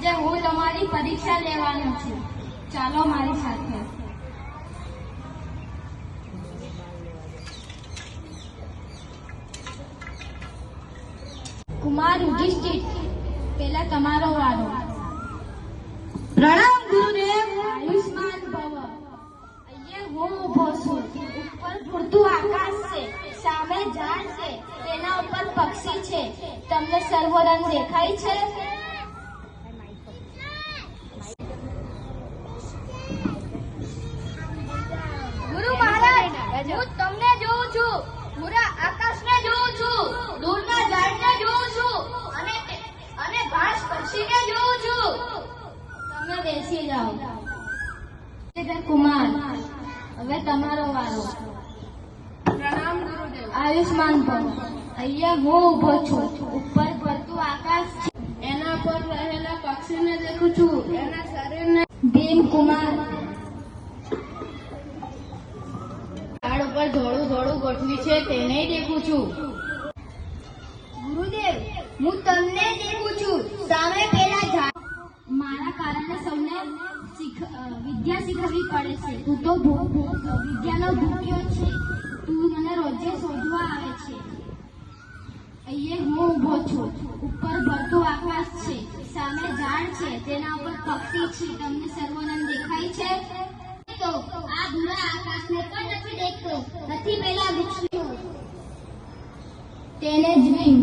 આજે હું તમારી પરીક્ષા લેવાનો છું. ચાલો મારી સાથે. કુમાર યુધિષ્ઠિર, પેલા તમારો વારો. પ્રણામ ગુરુદેવ. આયુષ્માન ભવ. અહીંયા હું ઊભો છું. ઉપર પૂરતું આકાશ છે, સામે ઝાડ છે, તેના ઉપર પક્ષી છે. તમને સર્વો રંગ દેખાય છે? ગુરુ મહારાજ, હું તમને જોઉં છું, પૂરા આકાશને જોઉં છું, દૂરના ઝાડને જોઉં છું અને ઘાસ પક્ષીને જોઉં છું. તમે બેસી જાઓ. કુમાર, હવે તમારો વારો. પ્રણામ ગુરુદેવ. આયુષ્માન ભવ. અહીંયા હું ઊભો છું. ઉપર પડતું આકાશ છે, એના પર રહેલા પક્ષીને દેખું છું, એના શરીરને. ભીમ કુમાર, ઝાડ ઉપર ધોળું ધોળું ગોઠવી છે તેને દેખું છું. ગુરુદેવ, હું તમને દેખું છું, સામે પેલા ઝાડ. મારા કારણે સૌને વિદ્યા શીખવવી પડે છે. તું તો વિદ્યાનો ભૂખ્યો છે. તું મને રોજે શોધવા આવે છે. અહીંયા હું ઊભો છું. ઉપર ભરતું આકાશ છે, સામે ઝાડ છે, તેના ઉપર પક્ષી છે. તમને સર્વોનંદ દેખાય છે? તો આ ભૂરા આકાશને પણ નથી દેખતો. નથી પેલા વૃક્ષ, તેને જ વિંગ.